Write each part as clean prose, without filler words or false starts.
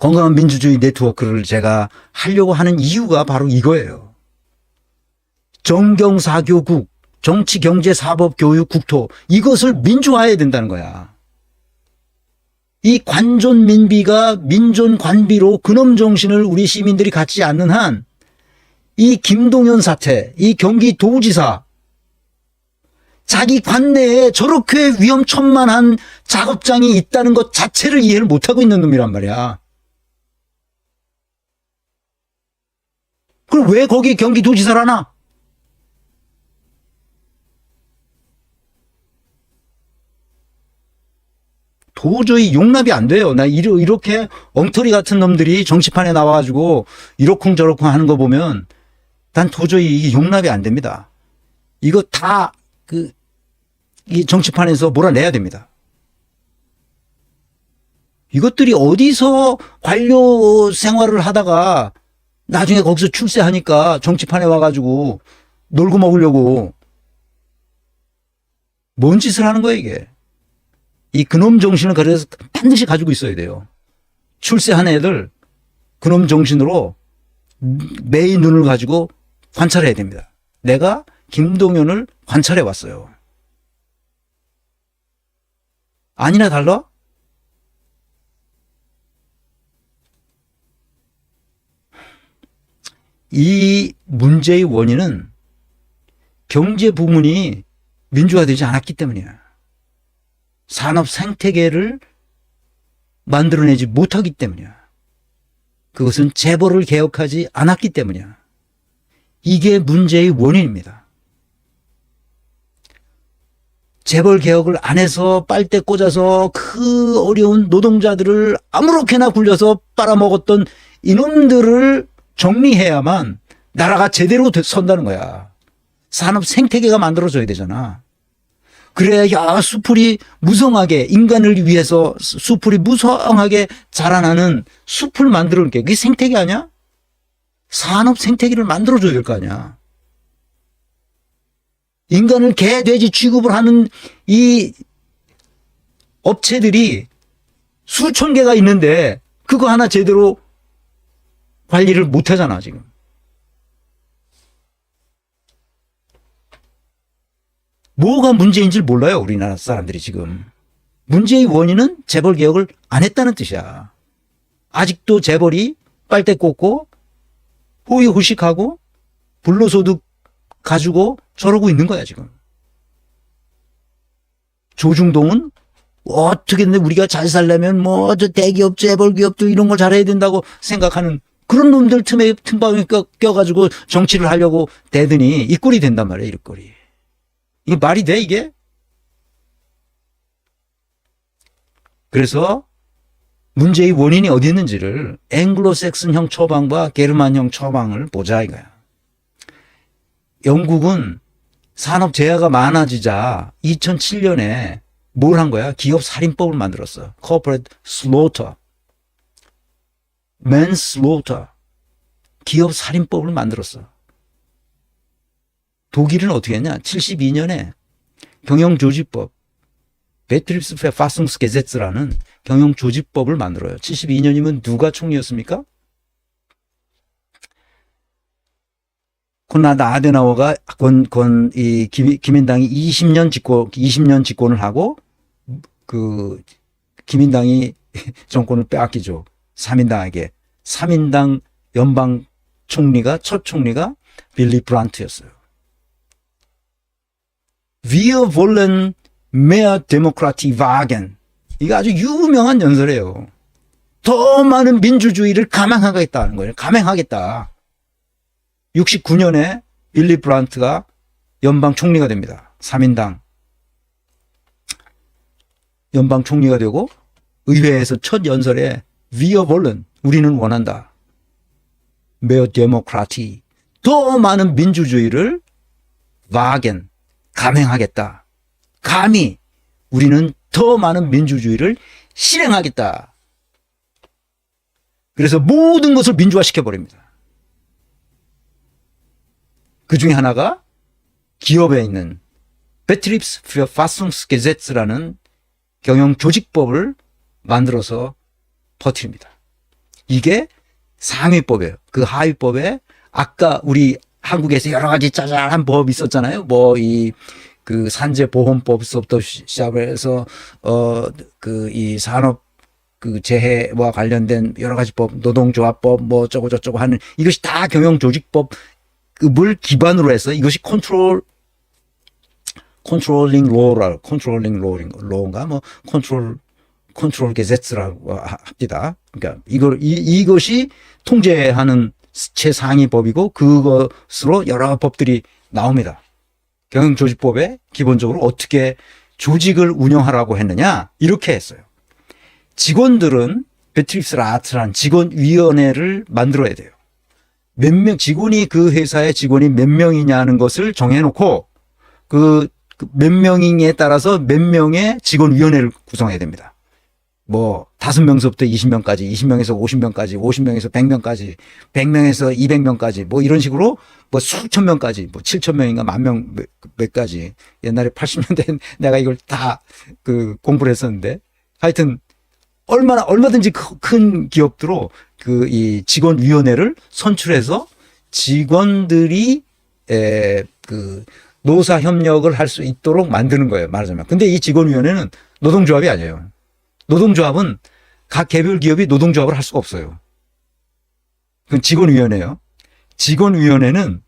건강한 민주주의 네트워크를 제가 하려고 하는 이유가 바로 이거예요. 정경사교국, 정치경제사법교육국토, 이것을 민주화해야 된다는 거야. 이 관존민비가 민존관비로 근엄 정신을 우리 시민들이 갖지 않는 한 이 김동연 사태, 이 경기도지사 자기 관내에 저렇게 위험천만한 작업장이 있다는 것 자체를 이해를 못하고 있는 놈이란 말이야. 그럼 왜 거기 경기도지사를 하나? 도저히 용납이 안 돼요. 나 이렇게 엉터리 같은 놈들이 정치판에 나와가지고 이러쿵저러쿵 하는 거 보면 난 도저히 이게 용납이 안 됩니다. 이거 다 이 정치판에서 몰아내야 됩니다. 이것들이 어디서 관료 생활을 하다가 나중에 거기서 출세하니까 정치판에 와가지고 놀고 먹으려고 뭔 짓을 하는 거야 이게. 이 그놈 정신을 그래서 반드시 가지고 있어야 돼요. 출세한 애들 그놈 정신으로 매의 눈을 가지고 관찰해야 됩니다. 내가 김동연을 관찰해 왔어요. 아니나 달라? 이 문제의 원인은 경제 부문이 민주화되지 않았기 때문이야. 산업 생태계를 만들어내지 못하기 때문이야. 그것은 재벌을 개혁하지 않았기 때문이야. 이게 문제의 원인입니다. 재벌 개혁을 안 해서 빨대 꽂아서 그 어려운 노동자들을 아무렇게나 굴려서 빨아먹었던 이놈들을 정리해야만 나라가 제대로 선다는 거야. 산업 생태계가 만들어져야 되잖아. 그래야 숲풀이 무성하게 인간을 위해서 숲풀이 무성하게 자라나는 숲을 만들어놓게. 그게 생태계 아니야? 산업 생태계를 만들어줘야 될 거 아니야. 인간을 개, 돼지 취급을 하는 이 업체들이 수천 개가 있는데 그거 하나 제대로 관리를 못 하잖아, 지금. 뭐가 문제인지 몰라요, 우리나라 사람들이 지금. 문제의 원인은 재벌 개혁을 안 했다는 뜻이야. 아직도 재벌이 빨대 꽂고 호의호식하고 불로소득 가지고 저러고 있는 거야, 지금. 조중동은 어떻게든 우리가 잘 살려면 저 대기업, 재벌 기업도 이런 걸 잘해야 된다고 생각하는 그런 놈들 틈방에 껴가지고 정치를 하려고 대더니 이 꼴이 된단 말이야, 이 꼴이. 이게 말이 돼, 이게? 그래서 문제의 원인이 어디 있는지를 앵글로색슨형 처방과 게르만형 처방을 보자 이거야. 영국은 산업 재해가 많아지자 2007년에 뭘 한 거야? 기업 살인법을 만들었어. Corporate Slaughter, Manslaughter, 기업 살인법을 만들었어. 독일은 어떻게 했냐? 72년에 경영조직법, Betriebsverfassungsgesetz라는 경영조직법을 만들어요. 72년이면 누가 총리였습니까? 콘라드 아데나워가 기민당이 20년 집권을 하고 기민당이 정권을 빼앗기죠. 3인당에게. 3인당 연방 총리가 첫 총리가 빌리 브란트였어요. Wir wollen mehr Demokratie wagen. 이거 아주 유명한 연설이에요. 더 많은 민주주의를 감행하겠다는 거예요. 감행하겠다. 69년에 빌리 브란트가 연방 총리가 됩니다. 3인당 연방 총리가 되고 의회에서 첫 연설에 Wir wollen, 우리는 원한다. mehr Demokratie, 더 많은 민주주의를 wagen, 감행하겠다. 감히 우리는 더 많은 민주주의를 실행하겠다. 그래서 모든 것을 민주화시켜버립니다. 그 중에 하나가 기업에 있는 Betriebsverfassungsgesetz라는 경영조직법을 만들어서 퍼뜨립니다. 이게 상위법이에요. 그 하위법에 아까 우리 한국에서 여러 가지 짜잘한 법이 있었잖아요. 뭐 그 산재보험법부터 시작해서 그 이 산업 그 재해와 관련된 여러 가지 법, 노동조합법 뭐 어쩌고 저쩌고 하는 이것이 다 경영조직법을 기반으로 해서 이것이 컨트롤링 로인가 뭐 컨트롤 게제츠라고 합니다. 그러니까 이것이 통제하는 최상위 법이고 그것으로 여러 법들이 나옵니다. 경영조직법에 기본적으로 어떻게 조직을 운영하라고 했느냐 이렇게 했어요. 직원들은 배트릭스 라트라는 직원위원회를 만들어야 돼요. 몇 명 직원이 그 회사의 직원이 몇 명이냐는 것을 정해놓고 그 몇 명이냐에 따라서 몇 명의 직원위원회를 구성해야 됩니다. 뭐 5명서부터 20명까지, 20명에서 50명까지, 50명에서 100명까지, 100명에서 200명까지 뭐 이런 식으로 뭐 수천 명까지, 뭐 7천 명인가 10,000명 몇 가지. 옛날에 80년대 내가 이걸 다 그 공부를 했었는데 하여튼 얼마든지 큰 기업들로 그 이 직원위원회를 선출해서 직원들이 그 노사 협력을 할 수 있도록 만드는 거예요. 말하자면. 근데 이 직원위원회는 노동조합이 아니에요. 노동조합은 각 개별 기업이 노동조합을 할 수가 없어요. 그건 직원위원회예요. 직원위원회는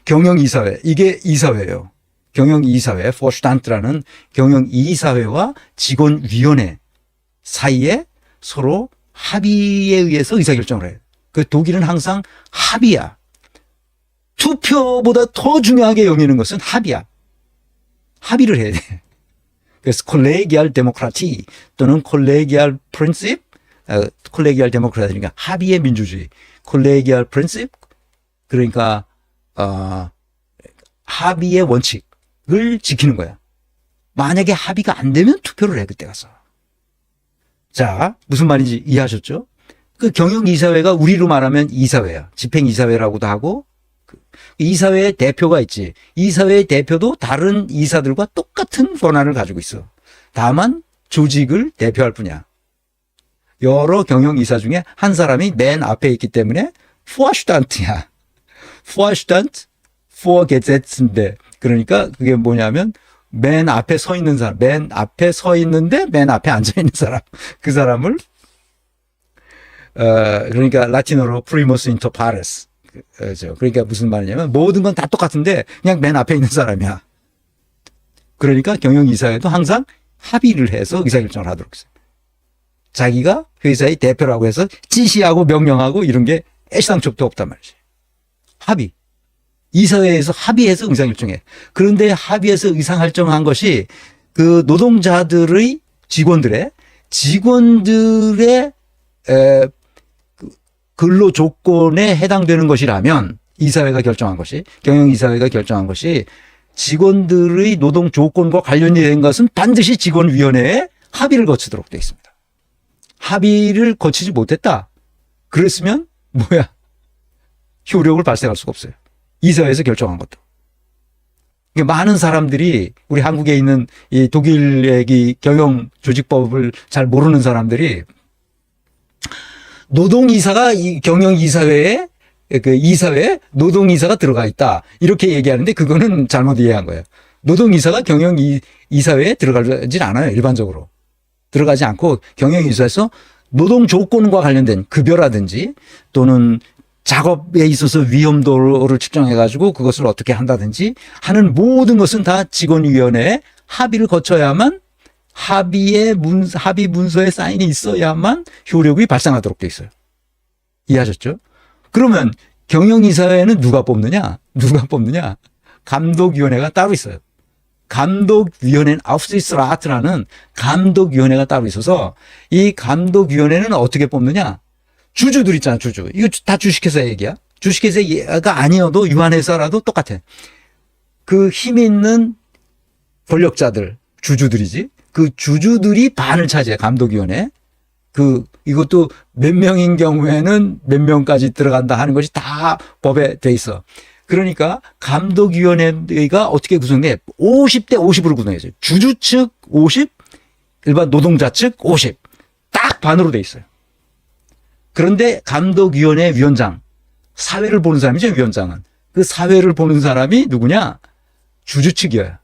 경영이사회, 이게 이사회예요. 경영이사회, 포슈탄트라는 경영이사회와 직원위원회 사이에 서로 합의에 의해서 의사결정을 해요. 그 독일은 항상 합의야. 투표보다 더 중요하게 여기는 것은 합의야. 합의를 해야 돼. 그래서 콜레기알 데모크라티 또는 콜레기알 프린시프, 콜레기알 데모크라티니까 합의의 민주주의, 콜레기알 프린시프 그러니까 합의의 원칙을 지키는 거야. 만약에 합의가 안 되면 투표를 해 그때 가서. 자, 무슨 말인지 이해하셨죠? 그 경영이사회가 우리로 말하면 이사회야. 집행이사회라고도 하고 이사회의 대표가 있지. 이사회의 대표도 다른 이사들과 똑같은 권한을 가지고 있어. 다만 조직을 대표할 뿐이야. 여러 경영이사 중에 한 사람이 맨 앞에 있기 때문에 포슈탄트야. 포슈탄트, 포게제츠인데 그러니까 그게 뭐냐면 맨 앞에 서 있는 사람, 맨 앞에 서 있는데 맨 앞에 앉아 있는 사람, 그 사람을 그러니까 라틴어로 프리모스 인터 파레스. 그러니까 무슨 말이냐면 모든 건 다 똑같은데 그냥 맨 앞에 있는 사람이야. 그러니까 경영이사회도 항상 합의를 해서 의사결정을 하도록 했어요. 자기가 회사의 대표라고 해서 지시하고 명령하고 이런 게 애시당초부터 없단 말이지. 합의. 이사회에서 합의해서 의사결정해. 그런데 합의해서 의사결정한 것이 그 노동자들의 직원들의 근로 조건에 해당되는 것이라면 이사회가 결정한 것이 경영이사회가 결정한 것이 직원들의 노동 조건과 관련이 된 것은 반드시 직원위원회에 합의를 거치도록 되어 있습니다. 합의를 거치지 못했다. 그랬으면 뭐야? 효력을 발생할 수가 없어요. 이사회에서 결정한 것도. 많은 사람들이 우리 한국에 있는 이 독일의 이 경영조직법을 잘 모르는 사람들이 노동이사가 이 경영이사회에 그 이사회에 노동이사가 들어가 있다. 이렇게 얘기하는데 그거는 잘못 이해한 거예요. 노동이사가 경영이사회에 들어가진 않아요. 일반적으로. 들어가지 않고 경영이사에서 노동 조건과 관련된 급여라든지 또는 작업에 있어서 위험도를 측정해가지고 그것을 어떻게 한다든지 하는 모든 것은 다 직원위원회에 합의를 거쳐야만 합의 문서에 사인이 있어야만 효력이 발생하도록 돼 있어요. 이해하셨죠? 그러면 경영이사회는 누가 뽑느냐? 감독위원회가 따로 있어요. 감독위원회는 아우프시스라트라는 감독위원회가 따로 있어서 이 감독위원회는 어떻게 뽑느냐? 주주들 있잖아, 주주. 이거 다 주식회사 얘기야. 주식회사가 아니어도 유한회사라도 똑같아. 그 힘 있는 권력자들, 주주들이지. 그 주주들이 반을 차지해, 감독위원회. 이것도 몇 명인 경우에는 몇 명까지 들어간다 하는 것이 다 법에 돼 있어. 그러니까 감독위원회가 어떻게 구성돼? 50대 50으로 구성해져요. 주주 측 50, 일반 노동자 측 50. 딱 반으로 돼 있어요. 그런데 감독위원회 위원장, 사회를 보는 사람이죠, 위원장은. 그 사회를 보는 사람이 누구냐? 주주 측이에요.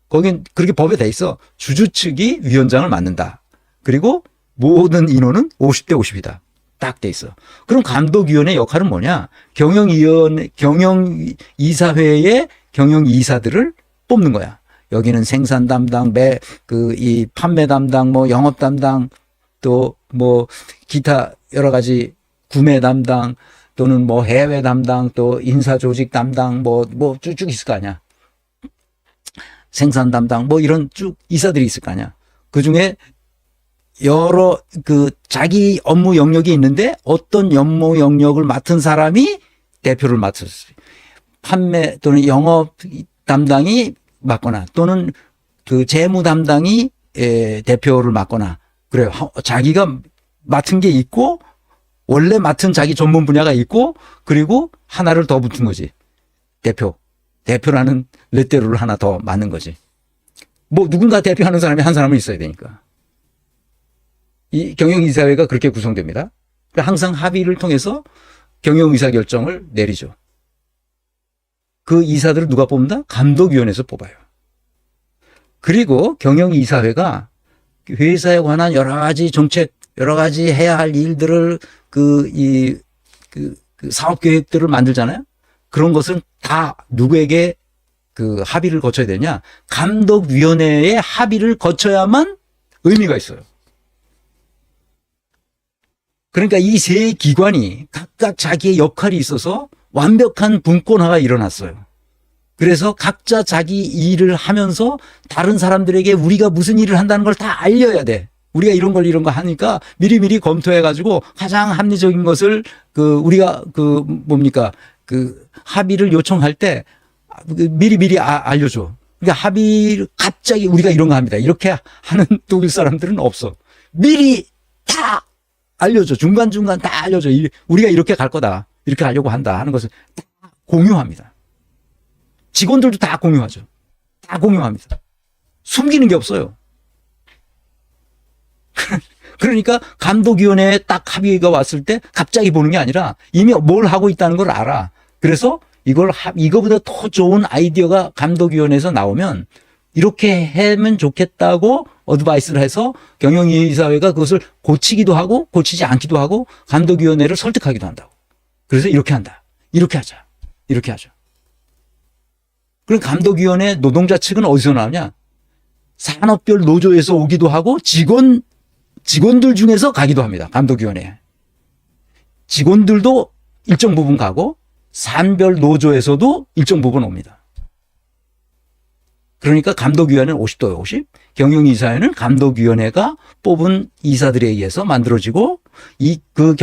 거긴 그렇게 법에 돼 있어. 주주 측이 위원장을 맡는다. 그리고 모든 인원은 50대 50이다. 딱 돼 있어. 그럼 감독위원회 역할은 뭐냐? 경영이사회의 경영이사들을 뽑는 거야. 여기는 생산 담당, 이 판매 담당, 뭐 영업 담당, 또 뭐 기타 여러 가지 구매 담당, 또는 뭐 해외 담당, 또 인사 조직 담당, 뭐 쭉쭉 있을 거 아니야. 생산 담당, 뭐 이런 쭉 이사들이 있을 거 아니야. 그 중에 여러 자기 업무 영역이 있는데 어떤 업무 영역을 맡은 사람이 대표를 맡았어요. 판매 또는 영업 담당이 맡거나 또는 그 재무 담당이 대표를 맡거나 그래요. 자기가 맡은 게 있고 원래 맡은 자기 전문 분야가 있고 그리고 하나를 더 붙은 거지. 대표라는 레테르를 하나 더 맡는 거지. 뭐 누군가 대표하는 사람이 한 사람은 있어야 되니까. 이 경영이사회가 그렇게 구성됩니다. 항상 합의를 통해서 경영의사결정을 내리죠. 그 이사들을 누가 뽑는다? 감독위원회에서 뽑아요. 그리고 경영이사회가 회사에 관한 여러 가지 정책, 여러 가지 해야 할 일들을 사업 계획들을 만들잖아요. 그런 것은 다 누구에게 합의를 거쳐야 되냐? 감독위원회의 합의를 거쳐야만 의미가 있어요. 그러니까 이 세 기관이 각각 자기의 역할이 있어서 완벽한 분권화가 일어났어요. 그래서 각자 자기 일을 하면서 다른 사람들에게 우리가 무슨 일을 한다는 걸 다 알려야 돼. 우리가 이런 거 하니까 미리미리 검토해가지고 가장 합리적인 것을 우리가 합의를 요청할 때 미리미리 알려줘. 그러니까 합의를 갑자기 우리가 이런 거 합니다. 이렇게 하는 독일 사람들은 없어. 미리 다 알려줘. 중간중간 다 알려줘. 우리가 이렇게 갈 거다. 이렇게 하려고 한다 하는 것을 다 공유합니다. 직원들도 다 공유하죠. 다 공유합니다. 숨기는 게 없어요. 그러니까 감독위원회에 딱 합의가 왔을 때 갑자기 보는 게 아니라 이미 뭘 하고 있다는 걸 알아. 그래서 이거보다 더 좋은 아이디어가 감독위원회에서 나오면 이렇게 하면 좋겠다고 어드바이스를 해서 경영이사회가 그것을 고치기도 하고 고치지 않기도 하고 감독위원회를 설득하기도 한다고. 그래서 이렇게 한다. 이렇게 하자. 이렇게 하죠. 그럼 감독위원회 노동자 측은 어디서 나오냐? 산업별 노조에서 오기도 하고 직원들 중에서 가기도 합니다. 감독위원회에. 직원들도 일정 부분 가고 산별 노조에서도 일정 부분 옵니다. 그러니까 감독위원회는 50도에 50, 경영이사회는 감독위원회가 뽑은 이사들에 의해서 만들어지고 그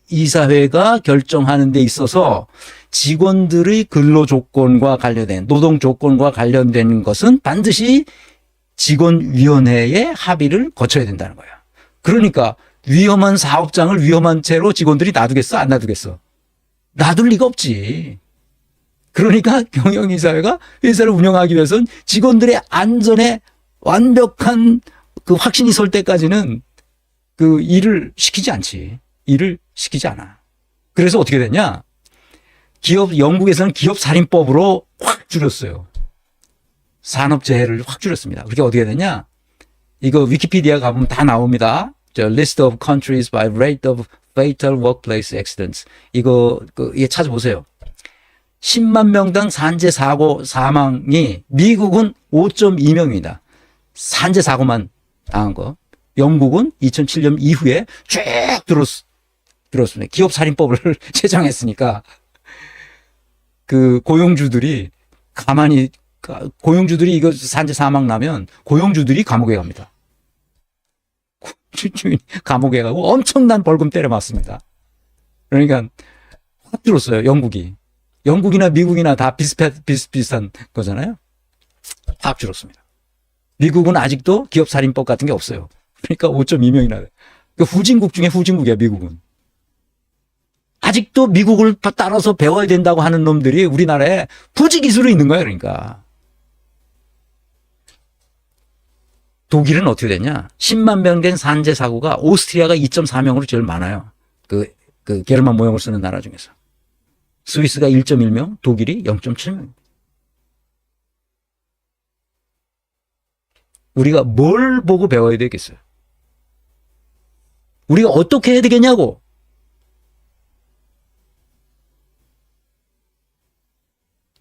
경영이사회가 결정하는 데 있어서 직원들의 근로조건과 관련된 노동조건과 관련된 것은 반드시 직원위원회의 합의를 거쳐야 된다는 거야. 그러니까 위험한 사업장을 위험한 채로 직원들이 놔두겠어? 안 놔두겠어? 놔둘 리가 없지. 그러니까 경영이사회가 회사를 운영하기 위해서는 직원들의 안전에 완벽한 확신이 설 때까지는 일을 시키지 않지. 일을 시키지 않아. 그래서 어떻게 됐냐? 영국에서는 기업살인법으로 확 줄였어요. 산업재해를 확 줄였습니다. 그게 어떻게 되냐? 이거 위키피디아 가보면 다 나옵니다. List of countries by rate of fatal workplace accidents. 이거 찾아보세요. 10만 명당 산재 사고 사망이 미국은 5.2명입니다. 산재 사고만 당한 거. 영국은 2007년 이후에 쭉 들었습니다. 기업살인법을 제정했으니까 고용주들이 이거 산재 사망 나면 고용주들이 감옥에 갑니다. 감옥에 가고 엄청난 벌금 때려 맞습니다. 그러니까 확 들었어요. 영국이나 미국이나 다 비슷비슷한 거잖아요. 확 줄었습니다. 미국은 아직도 기업살인법 같은 게 없어요. 그러니까 5.2명이나 돼. 후진국 중에 후진국이야, 미국은. 아직도 미국을 따라서 배워야 된다고 하는 놈들이 우리나라에 부지기수로 있는 거야, 그러니까. 독일은 어떻게 됐냐? 10만 명 된 산재 사고가 오스트리아가 2.4명으로 제일 많아요. 그 게르만 모형을 쓰는 나라 중에서. 스위스가 1.1명, 독일이 0.7명. 우리가 뭘 보고 배워야 되겠어요? 우리가 어떻게 해야 되겠냐고.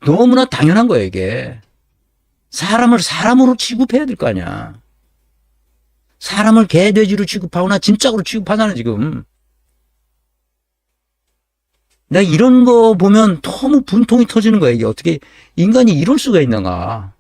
너무나 당연한 거예요, 이게. 사람을 사람으로 취급해야 될 거 아니야. 사람을 개돼지로 취급하거나 짐짝으로 취급하잖아, 지금. 내가 이런 거 보면 너무 분통이 터지는 거야. 이게 어떻게 인간이 이럴 수가 있는가.